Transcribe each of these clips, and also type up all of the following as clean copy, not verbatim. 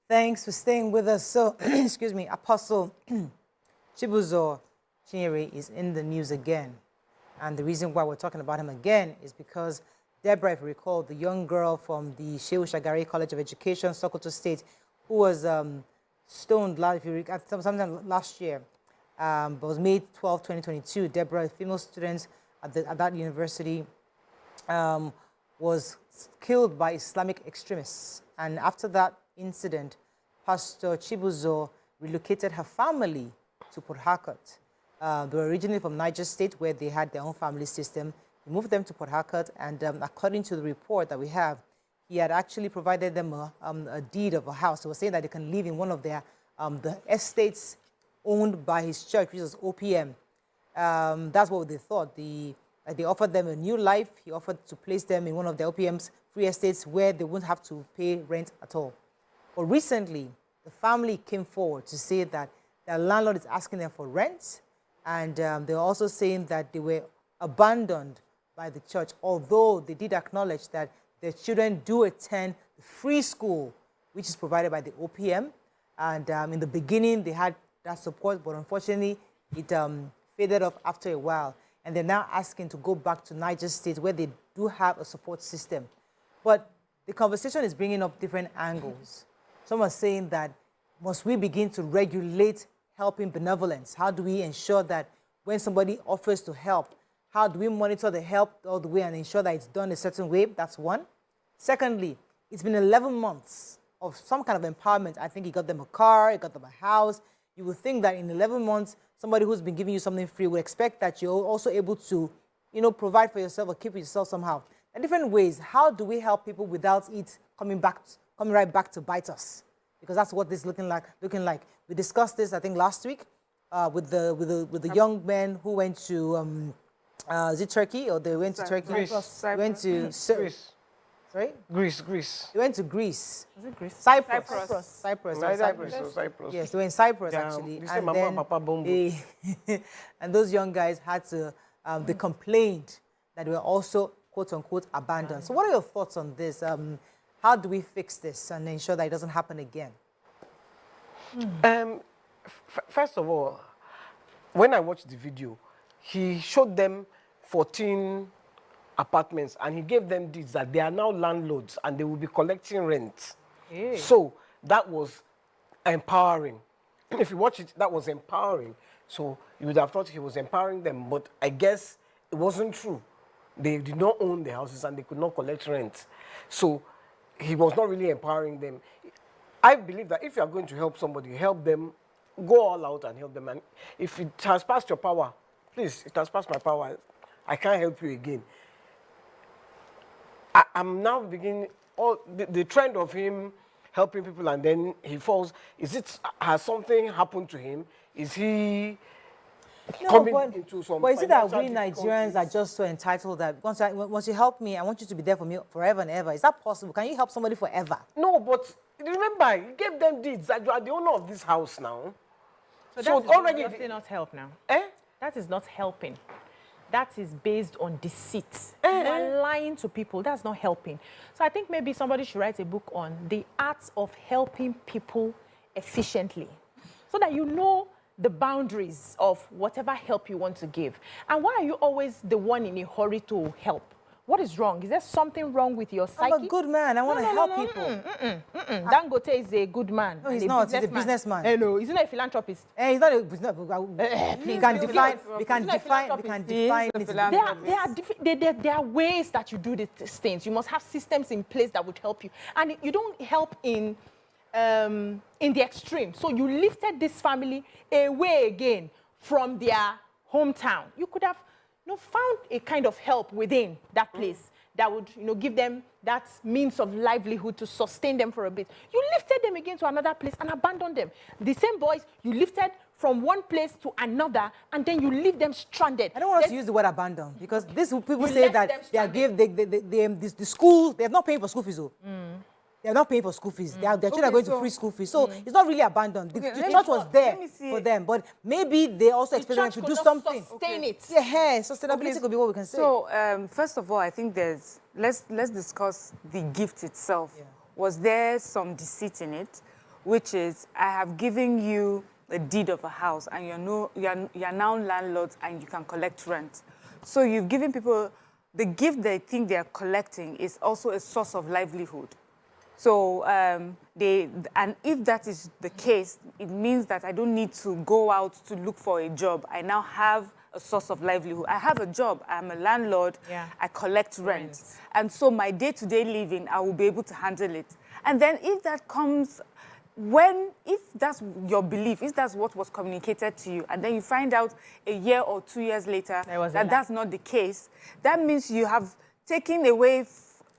Thanks for staying with us. So, excuse me, Apostle Chibuzor Chinyere is in the news again. And the reason why we're talking about him again is because Deborah, if you recall, the young girl from the Garri College of Education, Sokoto State, who was stoned sometime last year, but was May 12, 2022. Deborah, a female student at that university, was killed by Islamic extremists. And after that incident, Pastor Chibuzor relocated her family to Port Harcourt. They were originally from Niger State, where they had their own family system. He moved them to Port Harcourt, and according to the report that we have, he had actually provided them a deed of a house. He was saying that they can live in one of their the estates owned by his church, which is OPM. That's what they thought. They offered them a new life. He offered to place them in one of the OPM's free estates where they wouldn't have to pay rent at all. But recently, the family came forward to say that their landlord is asking them for rent, and they were also saying that they were abandoned by the church, although they did acknowledge that their children do attend the free school, which is provided by the OPM. And in the beginning, they had that support, but unfortunately, it faded off after a while. And they're now asking to go back to Niger State, where they do have a support system. But the conversation is bringing up different angles. Some are saying that, must we begin to regulate helping benevolence? How do we ensure that when somebody offers to help, how do we monitor the help all the way and ensure that it's done a certain way? That's one. Secondly, it's been 11 months of some kind of empowerment. I think he got them a car, he got them a house. You would think that in 11 months, somebody who's been giving you something free would expect that you're also able to, provide for yourself or keep yourself somehow. In different ways, how do we help people without it coming right back to bite us? Because that's what this is looking like. We discussed this, I think, last week with the young men who went to, is it Turkey, or they went to Turkey? Greece. They went to Greece. Sorry? Greece. They went to Greece. Was it Greece? Cyprus. Cyprus. Yes, they were in Cyprus, actually. And then and those young guys had to, they complained that they were also, quote unquote, abandoned. So what are your thoughts on this? How do we fix this and ensure that it doesn't happen again? First of all, when I watched the video, he showed them 14 apartments and he gave them deeds that they are now landlords and they will be collecting rent. Hey. So that was empowering. If you watch it, that was empowering. So you would have thought he was empowering them, but I guess it wasn't true. They did not own the houses and they could not collect rent. So he was not really empowering them. I believe that if you are going to help somebody, help them, go all out and help them. And if it has passed your power, please, it has passed my power, I can't help you again. I'm now beginning, the trend of him helping people and then he falls, has something happened to him? Is he coming into some... But is it that we Nigerians are just so entitled that once you help me, I want you to be there for me forever and ever? Is that possible? Can you help somebody forever? No, but remember, he gave them deeds that you are the owner of this house now. So that is already not help now. That is not helping. That is based on deceit. You are lying to people. That's not helping. So I think maybe somebody should write a book on the art of helping people efficiently, so that you know the boundaries of whatever help you want to give. And why are you always the one in a hurry to help? What is wrong? Is there something wrong with your psyche? I'm a good man. I want to help people. Dangote is a good man. No, he's not. He's a businessman. No, he's not a philanthropist. He's not a businessman. We can define. There are ways that you do these things. You must have systems in place that would help you. And you don't help in the extreme. So you lifted this family away again from their hometown. You could have found a kind of help within that place that would give them that means of livelihood to sustain them for a bit. You lifted them again to another place and abandoned them. The same boys you lifted from one place to another, and then you leave them stranded. I don't want us to use the word abandon, because these people say that the school, they're not paying for school fees. They're not paying for school fees. Their children are going to free school fees. So it's not really abandoned. The church was there for them, but maybe they also expect them to do something. Sustain it. Yeah, sustainability could be what we can say. So first of all, I think let's discuss the gift itself. Yeah. Was there some deceit in it? which is I have given you a deed of a house, and you're now landlords, and you can collect rent. So you've given people the gift they think they are collecting is also a source of livelihood. So and if that is the case, it means that I don't need to go out to look for a job. I now have a source of livelihood. I have a job. I'm a landlord. Yeah. I collect rent. And so my day-to-day living, I will be able to handle it. And then if that comes, if that's your belief, if that's what was communicated to you, and then you find out a year or 2 years later that that's not the case, that means you have taken away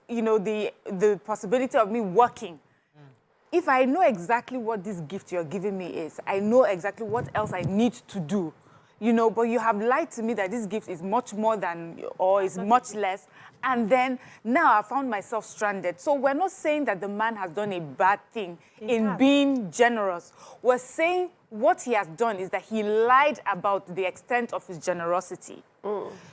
the possibility of me working. If I know exactly what this gift you're giving me is, I know exactly what else I need to do, but you have lied to me that this gift is much more than, or is much less, and then now I found myself stranded. So we're not saying that the man has done a bad thing in being generous. We're saying what he has done is that he lied about the extent of his generosity.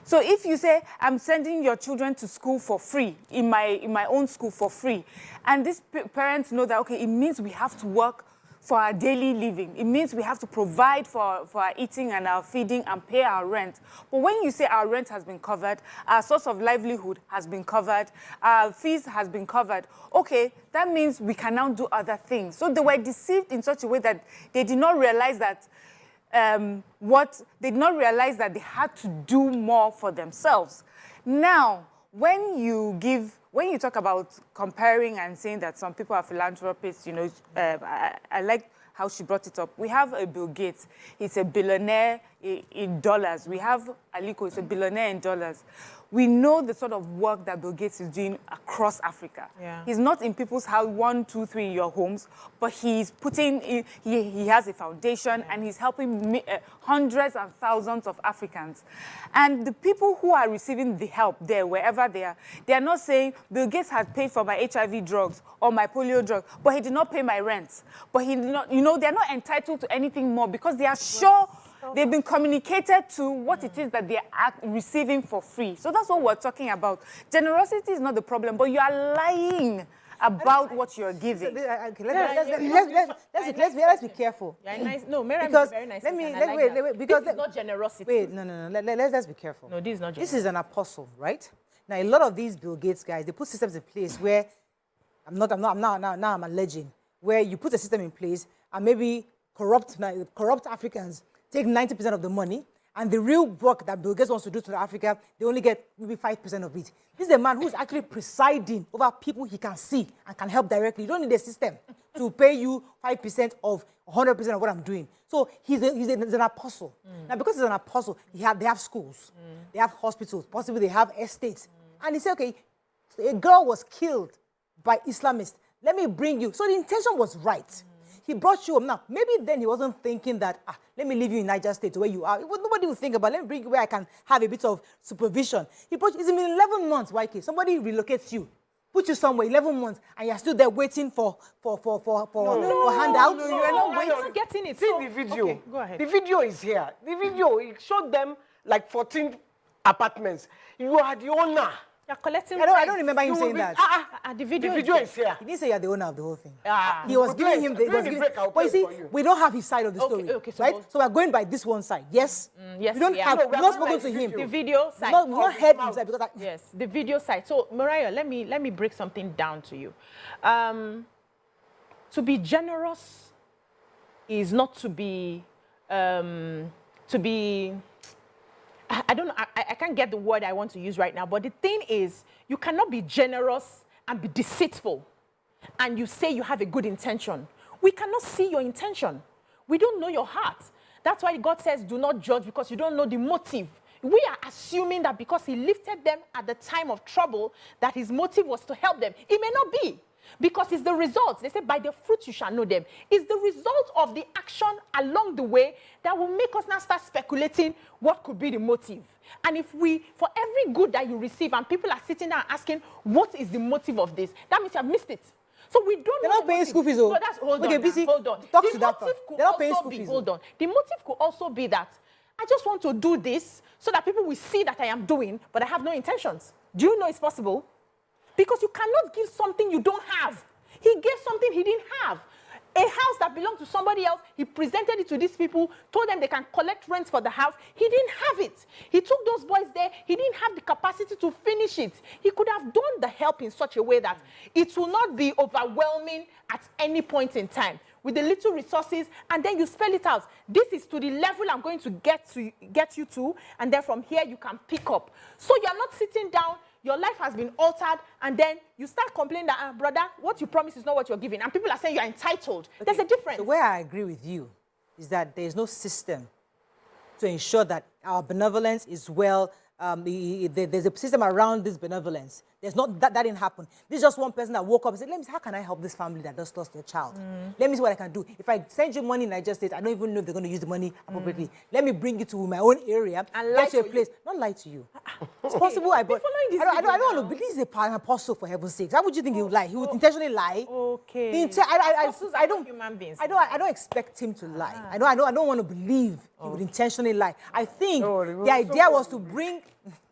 So if you say, I'm sending your children to school for free, in my own school for free, and these parents know that, okay, it means we have to work for our daily living. It means we have to provide for our eating and our feeding and pay our rent. But when you say our rent has been covered, our source of livelihood has been covered, our fees has been covered, okay, that means we can now do other things. So they were deceived in such a way that they did not realize that they did not realize that they had to do more for themselves. Now, when you talk about comparing and saying that some people are philanthropists, I like how she brought it up. We have a Bill Gates. He's a billionaire in dollars. We have Aliko, he's a billionaire in dollars. We know the sort of work that Bill Gates is doing across Africa. Yeah. He's not in people's house, 1, 2, 3 in your homes, but he's putting in, he has a foundation, and he's helping hundreds and thousands of Africans. And the people who are receiving the help there, wherever they are not saying, Bill Gates has paid for my HIV drugs or my polio drugs, but he did not pay my rent. But he did not, they're not entitled to anything more because they are sure they've been communicated to what it is that they are receiving for free. So that's what we're talking about. Generosity is not the problem, but you are lying about what you're giving. Let's be careful. No, Miriam is very nice. Wait, because this is not generosity. Wait, no. Let's be careful. No, this is not generosity. This is an apostle, right? Now, a lot of these Bill Gates guys, they put systems in place where I'm alleging, where you put a system in place and maybe corrupt Africans take 90% of the money, and the real work that Bill Gates wants to do to Africa, they only get maybe 5% of it. This is a man who's actually presiding over people he can see and can help directly. You don't need a system to pay you 5% of 100% of what I'm doing. So he's an apostle. Now, because he's an apostle, they have schools, they have hospitals, possibly they have estates. And he said, okay, a girl was killed by Islamists. Let me bring you. So the intention was right. He brought you up. Now, maybe then he wasn't thinking that, let me leave you in Niger State where you are. Nobody will think about, let me bring you where I can have a bit of supervision. It's been 11 months, YK. Somebody relocates you, put you somewhere, 11 months, and you're still there waiting for handouts. No, you're not waiting. You're not getting it. See the video. Okay, go ahead. The video is here. The video, it showed them like 14 apartments. You are the owner. You're collecting I don't remember him saying that. The video is here. He didn't say you're the owner of the whole thing. He was giving him but you see, we don't have his side of the story. Right? So we're going by this one side. Yes? Yes. We don't have, we're not spoken to him. The video side. We've not heard him say because yes, the video side. So Mariah, let me break something down to you. To be generous is not to be I don't know, I can't get the word I want to use right now, but the thing is, you cannot be generous and be deceitful, and you say you have a good intention. We cannot see your intention. We don't know your heart. That's why God says, do not judge because you don't know the motive. We are assuming that because he lifted them at the time of trouble, that his motive was to help them. It may not be. Because it's the results. They say, by the fruit you shall know them. It's the result of the action along the way that will make us now start speculating what could be the motive. And if for every good that you receive, and people are sitting there asking, what is the motive of this? That means you have missed it. So we don't They're know. Not paying school fees, though. No, hold on. Talk to that part. They're not paying school fees. Hold on. The motive could also be that I just want to do this so that people will see that I am doing, but I have no intentions. Do you know it's possible? Because you cannot give something you don't have. He gave something he didn't have. A house have belonged to somebody else. He presented it to these people, told them they can collect rent for the house. He didn't have it. He took those boys there. He didn't have the capacity to finish it. He could have done the help in such a way that it will not be overwhelming at any point in time, with the little resources, and then you spell it out. This is to the level I'm going to get you to, and then from here you can pick up. So you're not sitting down, your life has been altered, and then you start complaining that, brother, what you promise is not what you're giving. And people are saying you're entitled. Okay. There's a difference. So where I agree with you is that there is no system to ensure that our benevolence is well, there's a system around this benevolence. There's not, that didn't happen. This is just one person that woke up and said, let me see, how can I help this family that just lost their child? Let me see what I can do. If I send you money in Niger State, I don't even know if they're going to use the money appropriately. Let me bring you to my own area, and get you a place. Not lie to you. It's possible. I don't want to believe he's an apostle, for heaven's sake. How would you think he would lie? He would intentionally lie. Okay. I don't human beings. I don't expect him to lie. I don't want to believe he would intentionally lie. I think the idea was to bring.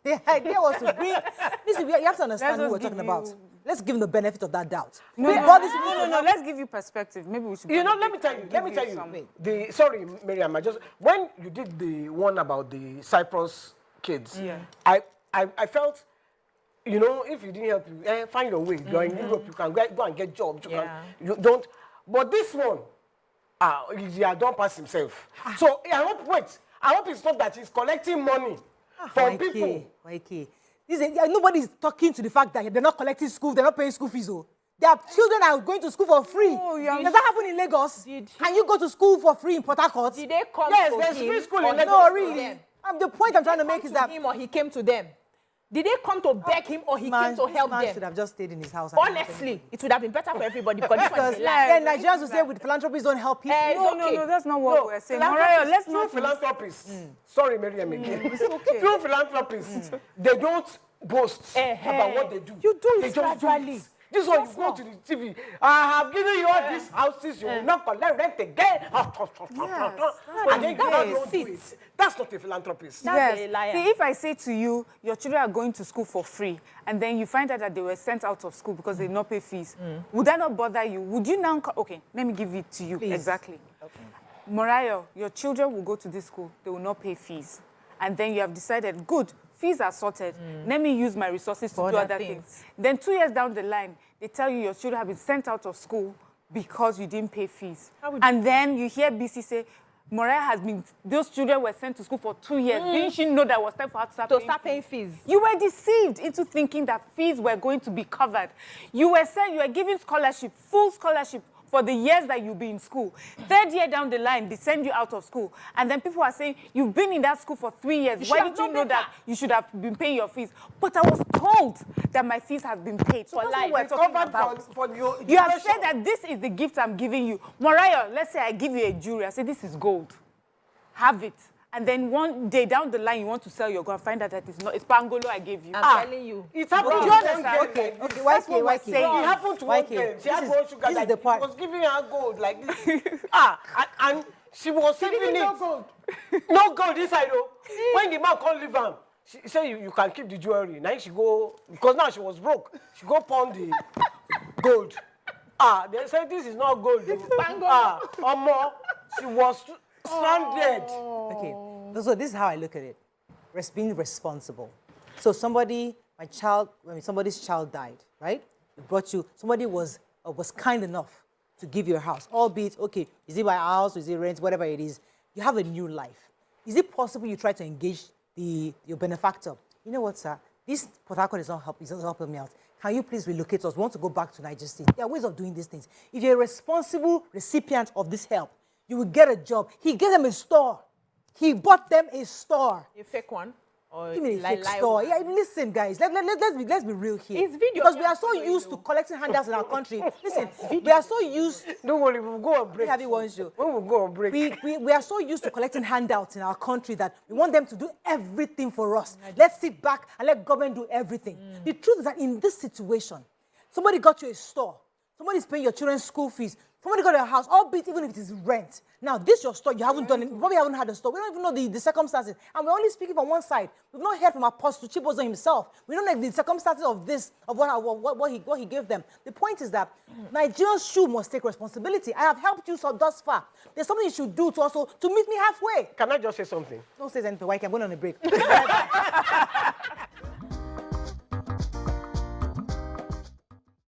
Listen, you have to understand who we're talking about. Let's give him the benefit of that doubt. No, let's give you perspective. Maybe we should. You know, let me tell you. Sorry, Miriam, when you did the one about the Cyprus kids, I felt, you know, if you didn't help, find your way. You're in Europe, you can go and get jobs. You don't. But this one, he don't pass himself. So I hope it's not that he's collecting money from people. Nobody's talking to the fact that they're not collecting school, they're not paying school fees. Their children are going to school for free. Does that happen in Lagos? Can you go to school for free in Port Harcourt? Did they come yes, to there's him? free school in Lagos. No, really. The point I'm trying to make is that him or he came to them. Did they come to beg him or he came to help them? Should have just stayed in his house. Honestly, it would have been better for everybody because Nigerians will say with philanthropies don't help people. No, that's not what we're saying. Mariah, let's not philanthropists. Sorry, Miriam again. It's okay. True philanthropists, they don't boast about what they do. You do they it gradually. This one, you go to the TV. I have given you all these houses. You will not collect rent again. And then you don't do it. That's not a philanthropist. That's a liar. See, if I say to you, your children are going to school for free, and then you find out that they were sent out of school because they did not pay fees, would that not bother you? Would you now... Okay, let me give it to you. Please. Exactly. Okay. Mariah, your children will go to this school. They will not pay fees. And then you have decided, good, fees are sorted. Let me use my resources to do other things. Then 2 years down the line, they tell you your children have been sent out of school because you didn't pay fees. And then you hear BC say, Mariah has been, those children were sent to school for 2 years. Didn't she know that it was time for her to start paying fees? You were deceived into thinking that fees were going to be covered. You were saying you were giving scholarship, full scholarship, for the years that you'll be in school. 3rd year down the line, they send you out of school. And then people are saying, you've been in that school for 3 years. Why did you know that you should have been paying your fees? But I was told that my fees have been paid for life. We're talking about. You have said that this is the gift I'm giving you. Mariah, let's say I give you a jewelry. I say, this is gold. Have it. And then one day down the line, you want to sell your gold, find out that it's not. It's pangolo I gave you. I'm telling you. It happened to Okay, why it happened to one girl. She had one sugar like this. He was giving her gold like this. And she was saving it. No gold. No gold inside though. When the man can't leave her, she said you can keep the jewelry. Now she go, because now she was broke. She go pawn the gold. They said this is not gold. More. She was stranded. Okay, so this is how I look at it. Being responsible. So somebody's child died, right? It brought you, somebody was kind enough to give you a house, albeit, okay, is it my house, is it rent, whatever it is, you have a new life. Is it possible you try to engage your benefactor? You know what, sir? This Port Harcourt is not helping me out. Can you please relocate us? We want to go back to Niger State. There are ways of doing these things. If you're a responsible recipient of this help, you will get a job. He gave them a store. He bought them a store. A fake one? Or give me a fake store. Yeah, listen, guys. Let's be real here. It's video. Because we are so used to collecting handouts in our country. Listen, we are so used. Don't worry, we'll go on break. Have you one show? When we'll go on break. We are so used to collecting handouts in our country that we want them to do everything for us. Let's sit back and let government do everything. The truth is that in this situation, somebody got you a store. Somebody's paying your children's school fees. Somebody got a house, albeit even if it is rent. Now, this your store, you haven't done it, you probably haven't had a store. We don't even know the circumstances. And we're only speaking from one side. We've not heard from Apostle Chibuzor himself. We don't know the circumstances of this, of what he gave them. The point is that Nigerians must take responsibility. I have helped you so thus far. There's something you should do to meet me halfway. Can I just say something? Don't say anything, Why? I'm going on a break.